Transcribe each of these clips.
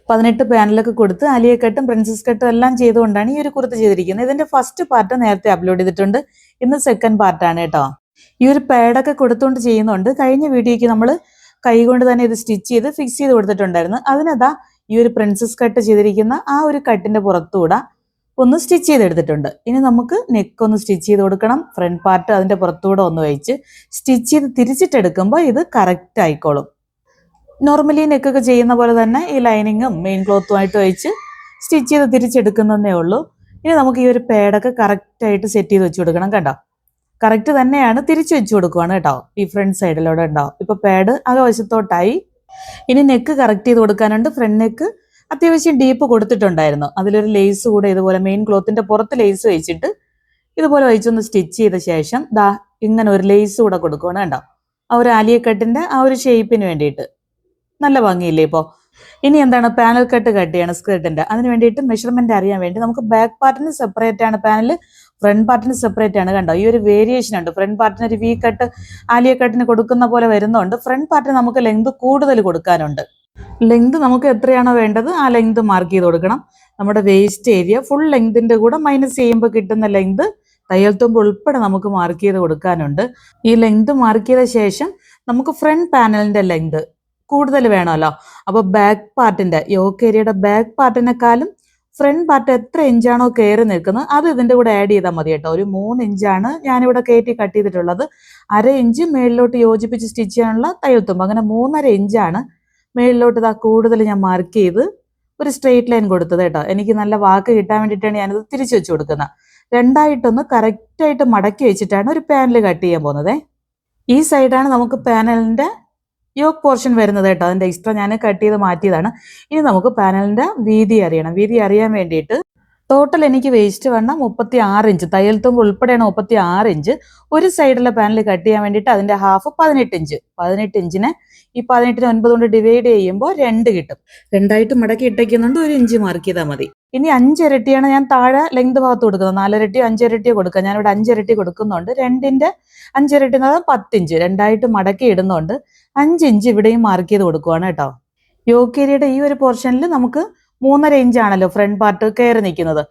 18 പാനലൊക്കെ കൊടുത്ത് ആലിയ കട്ടും പ്രിൻസസ് കട്ടും എല്ലാം ചെയ്തുകൊണ്ടാണ് ഈ ഒരു കുർത്ത ചെയ്തിരിക്കുന്നത്. ഇതിന്റെ ഫസ്റ്റ് പാർട്ട് നേരത്തെ അപ്ലോഡ് ചെയ്തിട്ടുണ്ട്. ഇന്ന് സെക്കൻഡ് പാർട്ടാണ് കേട്ടോ. ഈ ഒരു പാഡൊക്കെ കൊടുത്തുകൊണ്ട് ചെയ്യുന്നുണ്ട്. കഴിഞ്ഞ വീഡിയോയ്ക്ക് നമ്മൾ കൈകൊണ്ട് തന്നെ ഇത് സ്റ്റിച്ച് ചെയ്ത് ഫിക്സ് ചെയ്ത് കൊടുത്തിട്ടുണ്ടായിരുന്നു. അതിനതാ ഈ ഒരു പ്രിൻസസ് കട്ട് ചെയ്തിരിക്കുന്ന ആ ഒരു കട്ടിന്റെ പുറത്തുകൂടെ ഒന്ന് സ്റ്റിച്ച് ചെയ്തെടുത്തിട്ടുണ്ട്. ഇനി നമുക്ക് നെക്ക് ഒന്ന് സ്റ്റിച്ച് ചെയ്ത് കൊടുക്കണം. ഫ്രണ്ട് പാർട്ട് അതിന്റെ പുറത്തുകൂടെ ഒന്ന് വെച്ച് സ്റ്റിച്ച് ചെയ്ത് തിരിച്ചിട്ടെടുക്കുമ്പോൾ ഇത് കറക്റ്റ് ആയിക്കോളും. നോർമലി നെക്കൊക്കെ ചെയ്യുന്ന പോലെ തന്നെ ഈ ലൈനിങ്ങും മെയിൻ ക്ലോത്തുമായിട്ട് വെച്ച് സ്റ്റിച്ച് ചെയ്ത് തിരിച്ചെടുക്കുന്നതേ ഉള്ളൂ. ഇനി നമുക്ക് ഈ ഒരു പാഡൊക്കെ കറക്റ്റായിട്ട് സെറ്റ് ചെയ്ത് വെച്ച് കൊടുക്കണം. കണ്ടോ, കറക്റ്റ് തന്നെയാണ്. തിരിച്ചു വെച്ച് കൊടുക്കുവാണ് കേട്ടോ. ഈ ഫ്രണ്ട് സൈഡിലൂടെ ഉണ്ടാവും. ഇപ്പൊ പാഡ് അകവശത്തോട്ടായി. ഇനി നെക്ക് കറക്റ്റ് ചെയ്ത് കൊടുക്കാനുണ്ട്. ഫ്രണ്ട് നെക്ക് അത്യാവശ്യം ഡീപ്പ് കൊടുത്തിട്ടുണ്ടായിരുന്നു. അതിലൊരു ലേസ് കൂടെ ഇതുപോലെ മെയിൻ ക്ലോത്തിന്റെ പുറത്ത് ലേസ് വെച്ചിട്ട് ഇതുപോലെ വെച്ചൊന്ന് സ്റ്റിച്ച് ചെയ്ത ശേഷം ദാ ഇങ്ങനെ ഒരു ലേസ് കൂടെ കൊടുക്കുകയാണ് കേട്ടോ. ആ ഒരു ആലിയ കട്ടിന്റെ ആ ഒരു ഷേപ്പിന് വേണ്ടിയിട്ട് നല്ല ഭംഗിയില്ലേ ഇപ്പോൾ. ഇനി എന്താണ്, പാനൽ കട്ട് ചെയ്യണം സ്കേർട്ടിന്റെ. അതിന് വേണ്ടിയിട്ട് മെഷർമെന്റ് അറിയാൻ വേണ്ടി നമുക്ക് ബാക്ക് പാർട്ടിന് സെപ്പറേറ്റ് ആണ് പാനൽ, ഫ്രണ്ട് പാർട്ടിന് സെപ്പറേറ്റ് ആണ്. കണ്ടോ, ഈ ഒരു വേരിയേഷൻ ഉണ്ട്. ഫ്രണ്ട് പാർട്ടിന് ഒരു വി കട്ട് ആലിയ കട്ടിന് കൊടുക്കുന്ന പോലെ വരുന്നുണ്ട്. ഫ്രണ്ട് പാർട്ടിന് നമുക്ക് ലെങ്ത് കൂടുതൽ കൊടുക്കാനുണ്ട്. ലെങ്ത് നമുക്ക് എത്രയാണോ വേണ്ടത് ആ ലെങ്ത് മാർക്ക് ചെയ്ത് കൊടുക്കണം. നമ്മുടെ വേസ്റ്റ് ഏരിയ ഫുൾ ലെങ്തിന്റെ കൂടെ മൈനസ് ചെയ്യുമ്പോൾ കിട്ടുന്ന ലെങ്ത് തയ്യൽ തുമ്പ് ഉൾപ്പെടെ നമുക്ക് മാർക്ക് ചെയ്ത് കൊടുക്കാനുണ്ട്. ഈ ലെങ്ത് മാർക്ക് ചെയ്ത ശേഷം നമുക്ക് ഫ്രണ്ട് പാനലിന്റെ ലെങ്ത് കൂടുതൽ വേണമല്ലോ. അപ്പൊ ബാക്ക് പാർട്ടിന്റെ യോക്ക് ഏരിയയുടെ ബാക്ക് പാർട്ടിനെക്കാളും ഫ്രണ്ട് പാർട്ട് എത്ര ഇഞ്ചാണോ കയറി നിൽക്കുന്നത് അത് ഇതിന്റെ കൂടെ ആഡ് ചെയ്താൽ മതി കേട്ടോ. ഒരു 3 ഇഞ്ചാണ് ഞാനിവിടെ കയറ്റി കട്ട് ചെയ്തിട്ടുള്ളത്. 1/2 ഇഞ്ച് മേളിലോട്ട് യോജിപ്പിച്ച് സ്റ്റിച്ച് ചെയ്യാനുള്ള തയ്യൽത്തുമ്പ്. അങ്ങനെ 3.5 ഇഞ്ചാണ് മേളിലോട്ട് ഇതാ കൂടുതൽ ഞാൻ മാർക്ക് ചെയ്ത് ഒരു സ്ട്രെയിറ്റ് ലൈൻ കൊടുത്തത് കേട്ടോ. എനിക്ക് നല്ല വാക്ക് കിട്ടാൻ വേണ്ടിയിട്ടാണ് ഞാനിത് തിരിച്ചു വെച്ച് കൊടുക്കുന്നത്. രണ്ടായിട്ടൊന്ന് കറക്റ്റായിട്ട് മടക്കി വെച്ചിട്ടാണ് ഒരു പാനൽ കട്ട് ചെയ്യാൻ പോകുന്നത്. ഈ സൈഡാണ് നമുക്ക് പാനലിന്റെ യോക്ക് പോർഷൻ വരുന്നത് കേട്ടോ. അതിന്റെ എക്സ്ട്രാ ഞാൻ കട്ട് ചെയ്ത് മാറ്റിയതാണ്. ഇനി നമുക്ക് പാനലിന്റെ വീതി അറിയണം. വീതി അറിയാൻ വേണ്ടിയിട്ട് ടോട്ടൽ എനിക്ക് വേസ്റ്റ് വണ്ണം 36 ഇഞ്ച്, തയ്യൽ തുമ്പ് ഉൾപ്പെടെയാണ് 36 ഇഞ്ച്. ഒരു സൈഡിലെ പാനൽ കട്ട് ചെയ്യാൻ വേണ്ടിയിട്ട് അതിന്റെ ഹാഫ് 18 ഇഞ്ച്. 18 ഇഞ്ചിനെ ഈ 18നെ 9 കൊണ്ട് ഡിവൈഡ് ചെയ്യുമ്പോൾ 2 കിട്ടും. രണ്ടായിട്ട് മടക്കി ഇട്ടേക്കുന്നുണ്ട്. 1 ഇഞ്ച് മാർക്ക് ചെയ്താൽ മതി. ഇനി 5 ഇരട്ടിയാണ് ഞാൻ താഴെ ലെങ്ത് ഭാഗത്ത് കൊടുക്കുന്നത്. 4 ഇരട്ടിയോ 5 ഇരട്ടിയോ കൊടുക്കുക. ഞാനിവിടെ 5 ഇരട്ടി കൊടുക്കുന്നുണ്ട്. 2ന്റെ 5 ഇരട്ടി എന്ന് പറഞ്ഞാൽ 10 ഇഞ്ച്. രണ്ടായിട്ട് മടക്കി ഇടുന്നുണ്ട്. 5 ഇഞ്ച് ഇവിടെയും മാർക്ക് ചെയ്ത് കൊടുക്കുവാണ് കേട്ടോ. യോക്ക് ഏരിയയുടെ ഈ ഒരു പോർഷനിൽ നമുക്ക് 3.5 ഇഞ്ചാണല്ലോ ഫ്രണ്ട് പാർട്ട് കയറി നിൽക്കുന്നത്.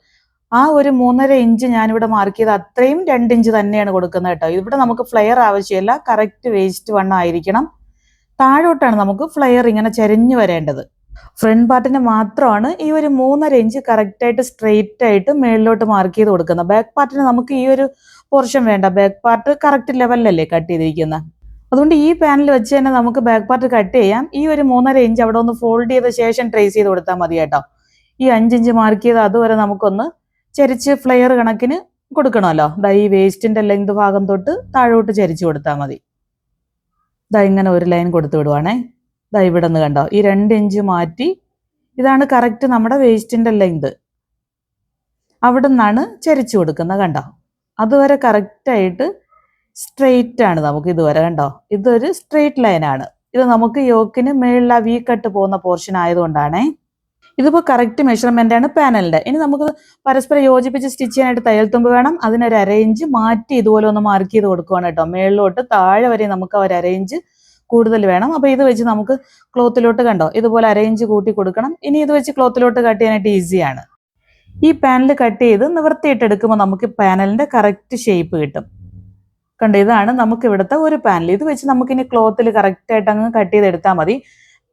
ആ ഒരു 3.5 ഇഞ്ച് ഞാനിവിടെ മാർക്ക് ചെയ്ത് അത്രയും 2 ഇഞ്ച് തന്നെയാണ് കൊടുക്കുന്നത് കേട്ടോ. ഇവിടെ നമുക്ക് ഫ്ലെയർ ആവശ്യമില്ല. കറക്റ്റ് വേസ്റ്റ് വണ്ണം ആയിരിക്കണം. താഴോട്ടാണ് നമുക്ക് ഫ്ലെയർ ഇങ്ങനെ ചരിഞ്ഞു വരേണ്ടത്. ഫ്രണ്ട് പാർട്ടിന് മാത്രമാണ് ഈ ഒരു 3.5 ഇഞ്ച് കറക്റ്റായിട്ട് സ്ട്രെയിറ്റ് ആയിട്ട് മേളിലോട്ട് മാർക്ക് ചെയ്ത് കൊടുക്കുന്നത്. ബാക്ക് പാർട്ടിന് നമുക്ക് ഈ ഒരു പോർഷൻ വേണ്ട. ബാക്ക് പാർട്ട് കറക്റ്റ് ലെവലിലല്ലേ കട്ട് ചെയ്തിരിക്കുന്നത്. അതുകൊണ്ട് ഈ പാനൽ വെച്ച് തന്നെ നമുക്ക് ബാക്ക് പാർട്ട് കട്ട് ചെയ്യാം. ഈ ഒരു 3.5 ഇഞ്ച് അവിടെ ഒന്ന് ഫോൾഡ് ചെയ്ത ശേഷം ട്രേസ് ചെയ്ത് കൊടുത്താൽ മതി കേട്ടോ. ഈ 5 ഇഞ്ച് മാർക്ക് ചെയ്ത് അതുവരെ നമുക്കൊന്ന് ചരിച്ച് ഫ്ലെയർ കണക്കിന് കൊടുക്കണമല്ലോ. ദാ ഈ വേസ്റ്റിന്റെ ലെങ്ത് ഭാഗം തൊട്ട് താഴോട്ട് ചരിച്ച് കൊടുത്താൽ മതി. ദാ ഇങ്ങനെ ഒരു ലൈൻ കൊടുത്തു വിടുവാണേ. ദാ ഇവിടെ നിന്ന് കണ്ടോ, ഈ 2 ഇഞ്ച് മാറ്റി ഇതാണ് കറക്റ്റ് നമ്മുടെ വേസ്റ്റിന്റെ ലെങ്ത്. അവിടെ നിന്നാണ് ചരിച്ചു കൊടുക്കുന്നത്. കണ്ടോ, അതുവരെ കറക്റ്റായിട്ട് സ്ട്രെയിറ്റ് ആണ് നമുക്ക് ഇതുവരെ. കണ്ടോ, ഇതൊരു സ്ട്രെയിറ്റ് ലൈനാണ്. ഇത് നമുക്ക് യോക്കിന് മേളിൽ ആ വി കട്ട് പോകുന്ന പോർഷൻ ആയതുകൊണ്ടാണേ. ഇതിപ്പോൾ കറക്റ്റ് മെഷർമെന്റ് ആണ് പാനലിന്റെ. ഇനി നമുക്ക് പരസ്പരം യോജിപ്പിച്ച് സ്റ്റിച്ച് ചെയ്യാനായിട്ട് തയ്യൽ തുമ്പ് വേണം. അതിനൊരു 1/2 ഇഞ്ച് മാറ്റി ഇതുപോലെ ഒന്ന് മാർക്ക് ചെയ്ത് കൊടുക്കുവാണ് കേട്ടോ. മേളിലോട്ട് താഴെ വരെ നമുക്ക് ഒരു 1/2 ഇഞ്ച് കൂടുതൽ വേണം. അപ്പൊ ഇത് വെച്ച് നമുക്ക് ക്ലോത്തിലോട്ട് കണ്ടോ ഇതുപോലെ 1/2 ഇഞ്ച് കൂട്ടി കൊടുക്കണം. ഇനി ഇത് വെച്ച് ക്ലോത്തിലോട്ട് കട്ട് ചെയ്യാനായിട്ട് ഈസിയാണ്. ഈ പാനൽ കട്ട് ചെയ്ത് നിവർത്തിയിട്ടെടുക്കുമ്പോൾ നമുക്ക് പാനലിന്റെ കറക്റ്റ് ഷേപ്പ് കിട്ടും. കണ്ടോ, ഇതാണ് നമുക്ക് ഇവിടുത്തെ ഒരു പാനൽ. ഇത് വെച്ച് നമുക്കിനി ക്ലോത്തിൽ കറക്റ്റായിട്ട് അങ്ങ് കട്ട് ചെയ്തെടുത്താൽ മതി.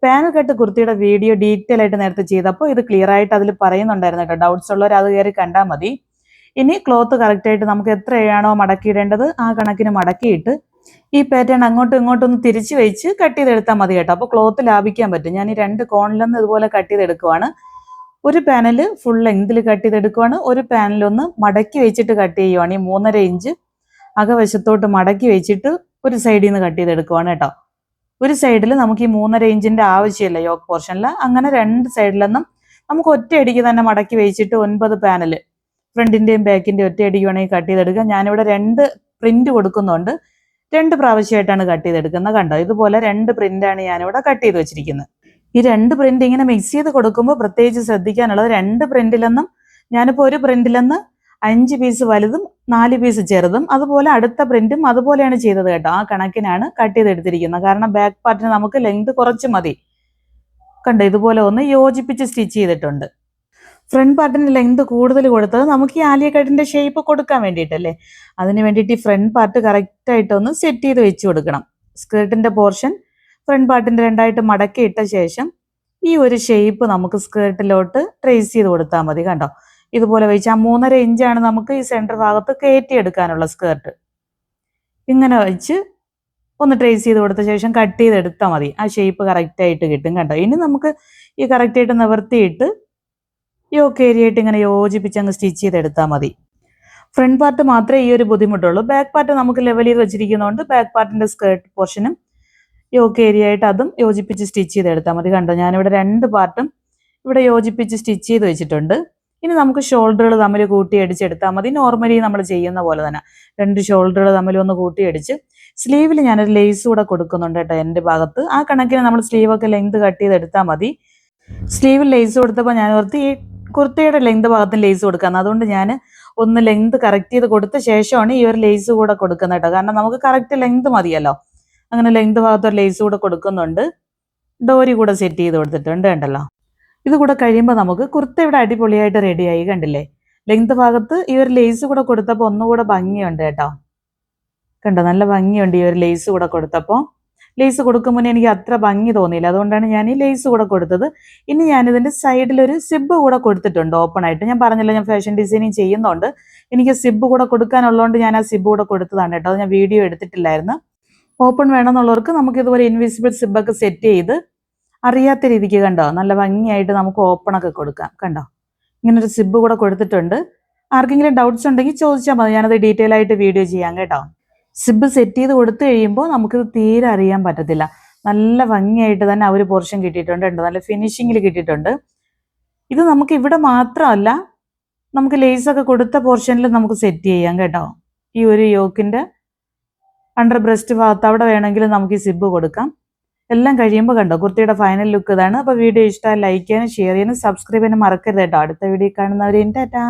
പാനൽ കട്ട് കുർത്തിയുടെ വീഡിയോ ഡീറ്റെയിൽ ആയിട്ട് നേരത്തെ ചെയ്തപ്പോൾ ഇത് ക്ലിയർ ആയിട്ട് അതിൽ പറയുന്നുണ്ടായിരുന്നു കേട്ടോ. ഡൗട്ട്സ് ഉള്ളവർ അത് കയറി കണ്ടാൽ മതി. ഇനി ക്ലോത്ത് കറക്റ്റായിട്ട് നമുക്ക് എത്രയാണോ മടക്കിയിടേണ്ടത് ആ കണക്കിന് മടക്കിയിട്ട് ഈ പാറ്റേൺ അങ്ങോട്ടും ഇങ്ങോട്ടും ഒന്ന് തിരിച്ച് വെച്ച് കട്ട് ചെയ്തെടുത്താൽ മതി കേട്ടോ. അപ്പോൾ ക്ലോത്ത് ലാഭിക്കാൻ പറ്റും. ഞാൻ ഈ 2 കോണിലൊന്ന് ഇതുപോലെ കട്ട് ചെയ്തെടുക്കുവാണ്. ഒരു പാനൽ ഫുൾ ലെങ്തിൽ കട്ട് ചെയ്തെടുക്കുവാണ്. ഒരു പാനലൊന്ന് മടക്കി വെച്ചിട്ട് കട്ട് ചെയ്യുവാണ്. ഈ 3.5 ഇഞ്ച് അകവശത്തോട്ട് മടക്കി വെച്ചിട്ട് ഒരു സൈഡിൽ നിന്ന് കട്ട് ചെയ്തെടുക്കുവാണ് കേട്ടോ. ഒരു സൈഡിൽ നമുക്ക് ഈ 3.5 ഇഞ്ചിന്റെ ആവശ്യമില്ല യോക്ക് പോർഷനിൽ. അങ്ങനെ 2 സൈഡിലൊന്നും നമുക്ക് ഒറ്റയടിക്ക് തന്നെ മടക്കി വെച്ചിട്ട് 9 പാനൽ ഫ്രണ്ടിന്റെയും ബാക്കിന്റെയും ഒറ്റയടിക്ക് വേണമെങ്കിൽ കട്ട് ചെയ്തെടുക്കാം. ഞാനിവിടെ 2 പ്രിന്റ് കൊടുക്കുന്നുണ്ട്. 2 പ്രാവശ്യമായിട്ടാണ് കട്ട് ചെയ്തെടുക്കുന്നത്. കണ്ടോ, ഇതുപോലെ 2 പ്രിന്റാണ് ഞാനിവിടെ കട്ട് ചെയ്ത് വെച്ചിരിക്കുന്നത്. ഈ 2 പ്രിന്റ് ഇങ്ങനെ മിക്സ് ചെയ്ത് കൊടുക്കുമ്പോൾ പ്രത്യേകിച്ച് ശ്രദ്ധിക്കാനുള്ളത് 2 പ്രിന്റിലൊന്നും ഞാനിപ്പോൾ ഒരു പ്രിന്റിലൊന്ന് 5 പീസ് വലുതും 4 പീസ് ചെറുതും, അതുപോലെ അടുത്ത പ്രിന്റും അതുപോലെയാണ് ചെയ്തത് കേട്ടോ. ആ കണക്കിനാണ് കട്ട് ചെയ്തെടുത്തിരിക്കുന്നത്. കാരണം ബാക്ക് പാർട്ടിന് നമുക്ക് ലെങ്ത് കുറച്ച് മതി. കണ്ടോ ഇതുപോലെ ഒന്ന് യോജിപ്പിച്ച് സ്റ്റിച്ച് ചെയ്തിട്ടുണ്ട്. ഫ്രണ്ട് പാർട്ടിന് ലെങ്ത് കൂടുതൽ കൊടുത്തത് നമുക്ക് ഈ ആലിയ കട്ടിന്റെ ഷേപ്പ് കൊടുക്കാൻ വേണ്ടിയിട്ടല്ലേ. അതിന് വേണ്ടിയിട്ട് ഈ ഫ്രണ്ട് പാർട്ട് കറക്റ്റായിട്ടൊന്ന് സെറ്റ് ചെയ്ത് വെച്ച് കൊടുക്കണം. സ്കേർട്ടിന്റെ പോർഷൻ ഫ്രണ്ട് പാർട്ടിന്റെ രണ്ടായിട്ട് മടക്കി ഇട്ട ശേഷം ഈ ഒരു ഷേപ്പ് നമുക്ക് സ്കേർട്ടിലോട്ട് ട്രേസ് ചെയ്ത് കൊടുത്താൽ മതി. കണ്ടോ ഇതുപോലെ വെച്ച് ആ 3.5 ഇഞ്ചാണ് നമുക്ക് ഈ സെൻറ്റർ ഭാഗത്ത് കയറ്റിയെടുക്കാനുള്ള സ്കേർട്ട്. ഇങ്ങനെ വെച്ച് ഒന്ന് ട്രേസ് ചെയ്ത് കൊടുത്ത ശേഷം കട്ട് ചെയ്തെടുത്താൽ മതി. ആ ഷേപ്പ് കറക്റ്റായിട്ട് കിട്ടും. കണ്ടോ ഇനി നമുക്ക് ഈ കറക്റ്റായിട്ട് നിവർത്തിയിട്ട് യോക്ക് ഏരിയയായിട്ട് ഇങ്ങനെ യോജിപ്പിച്ച് അങ്ങ് സ്റ്റിച്ച് ചെയ്തെടുത്താൽ മതി. ഫ്രണ്ട് പാർട്ട് മാത്രമേ ഈ ഒരു ബുദ്ധിമുട്ടുള്ളൂ. ബാക്ക് പാർട്ട് നമുക്ക് ലെവൽ ചെയ്ത് വെച്ചിരിക്കുന്നതുകൊണ്ട് ബാക്ക് പാർട്ടിന്റെ സ്കേർട്ട് പോർഷനും യോക്ക് ഏരിയ ആയിട്ട് അതും യോജിപ്പിച്ച് സ്റ്റിച്ച് ചെയ്തെടുത്താൽ മതി. കണ്ടോ ഞാനിവിടെ 2 പാർട്ടും ഇവിടെ യോജിപ്പിച്ച് സ്റ്റിച്ച് ചെയ്ത് വെച്ചിട്ടുണ്ട്. ഇനി നമുക്ക് ഷോൾഡറുകൾ തമ്മിൽ കൂട്ടിയടിച്ചെടുത്താൽ മതി. നോർമലി നമ്മൾ ചെയ്യുന്ന പോലെ തന്നെ 2 ഷോൾഡറുകൾ തമ്മിൽ ഒന്ന് കൂട്ടിയടിച്ച് സ്ലീവിൽ ഞാനൊരു ലേസ് കൂടെ കൊടുക്കുന്നുണ്ട് കേട്ടോ എൻ്റെ ഭാഗത്ത്. ആ കണക്കിന് നമ്മൾ സ്ലീവൊക്കെ ലെങ്ത് കട്ട് ചെയ്തെടുത്താൽ മതി. സ്ലീവിൽ ലേസ് കൊടുത്തപ്പോൾ ഞാൻ ഓർത്ത് ഈ കുർത്തയുടെ ലെങ്ത് ഭാഗത്തിന് ലേസ് കൊടുക്കാന്ന്. അതുകൊണ്ട് ഞാൻ ഒന്ന് ലെങ്ത് കറക്റ്റ് ചെയ്ത് കൊടുത്ത ശേഷമാണ് ഈ ഒരു ലേസ് കൂടെ കൊടുക്കുന്നത് കേട്ടോ. കാരണം നമുക്ക് കറക്റ്റ് ലെങ്ത് മതിയല്ലോ. അങ്ങനെ ലെങ്ത് ഭാഗത്ത് ഒരു ലേസ് കൂടെ കൊടുക്കുന്നുണ്ട്. ഡോരി കൂടെ സെറ്റ് ചെയ്ത് കൊടുത്തിട്ടുണ്ട് കണ്ടല്ലോ. ഇത് കൂടെ കഴിയുമ്പോൾ നമുക്ക് കുർത്ത ഇവിടെ അടിപൊളിയായിട്ട് റെഡിയായി. കണ്ടില്ലേ ലെങ്ത് ഭാഗത്ത് ഈ ഒരു ലേസ് കൂടെ കൊടുത്തപ്പോൾ ഒന്നുകൂടെ ഭംഗിയുണ്ട് കേട്ടോ. കണ്ടോ നല്ല ഭംഗിയുണ്ട് ഈ ഒരു ലേസ് കൂടെ കൊടുത്തപ്പോൾ. ലേസ് കൊടുക്കുമ്പോൾ എനിക്ക് അത്ര ഭംഗി തോന്നിയില്ല. അതുകൊണ്ടാണ് ഞാൻ ഈ ലേസ് കൂടെ കൊടുത്തത്. ഇനി ഞാനിതിൻ്റെ സൈഡിലൊരു സിബ് കൂടെ കൊടുത്തിട്ടുണ്ട് ഓപ്പൺ ആയിട്ട്. ഞാൻ പറഞ്ഞല്ലോ ഞാൻ ഫാഷൻ ഡിസൈനിങ് ചെയ്യുന്നുണ്ട്. എനിക്ക് സിബ് കൂടെ കൊടുക്കാനുള്ളതുകൊണ്ട് ഞാൻ ആ സിബ് കൂടെ കൊടുത്തതാണ് കേട്ടോ. അത് ഞാൻ വീഡിയോ എടുത്തിട്ടില്ലായിരുന്നു. ഓപ്പൺ വേണമെന്നുള്ളവർക്ക് നമുക്ക് ഇതുപോലെ ഇൻവിസിബിൾ സിബൊക്കെ സെറ്റ് ചെയ്ത് അറിയാത്ത രീതിക്ക് കണ്ടോ നല്ല ഭംഗിയായിട്ട് നമുക്ക് ഓപ്പണൊക്കെ കൊടുക്കാം. കണ്ടോ ഇങ്ങനൊരു സിബ് കൂടെ കൊടുത്തിട്ടുണ്ട്. ആർക്കെങ്കിലും ഡൗട്ട്സ് ഉണ്ടെങ്കിൽ ചോദിച്ചാൽ മതി. ഞാനത് ഡീറ്റെയിൽ ആയിട്ട് വീഡിയോ ചെയ്യാം കേട്ടോ. സിബ് സെറ്റ് ചെയ്ത് കൊടുത്തു കഴിയുമ്പോൾ നമുക്കിത് തീരെ അറിയാൻ പറ്റത്തില്ല. നല്ല ഭംഗിയായിട്ട് തന്നെ ആ ഒരു പോർഷൻ കിട്ടിയിട്ടുണ്ട്. നല്ല ഫിനിഷിങ്ങിൽ കിട്ടിയിട്ടുണ്ട്. ഇത് നമുക്ക് ഇവിടെ മാത്രമല്ല നമുക്ക് ലേസൊക്കെ കൊടുത്ത പോർഷനിൽ നമുക്ക് സെറ്റ് ചെയ്യാം കേട്ടോ. ഈ ഒരു യോക്കിൻ്റെ അണ്ടർ ബ്രസ്റ്റ് ഭാഗത്ത് അവിടെ വേണമെങ്കിൽ നമുക്ക് ഈ സിബ് കൊടുക്കാം. എല്ലാം കഴിയുമ്പോൾ കണ്ടോ കുർത്തിയുടെ ഫൈനൽ ലുക്ക് ഇതാണ്. അപ്പോൾ വീഡിയോ ഇഷ്ടമായി ലൈക്ക് ചെയ്യാനും ഷെയർ ചെയ്യാനും സബ്സ്ക്രൈബ് ചെയ്യാനും മറക്കരുത് കേട്ടോ. അടുത്ത വീഡിയോ കാണുന്നവരെ ടാറ്റാ.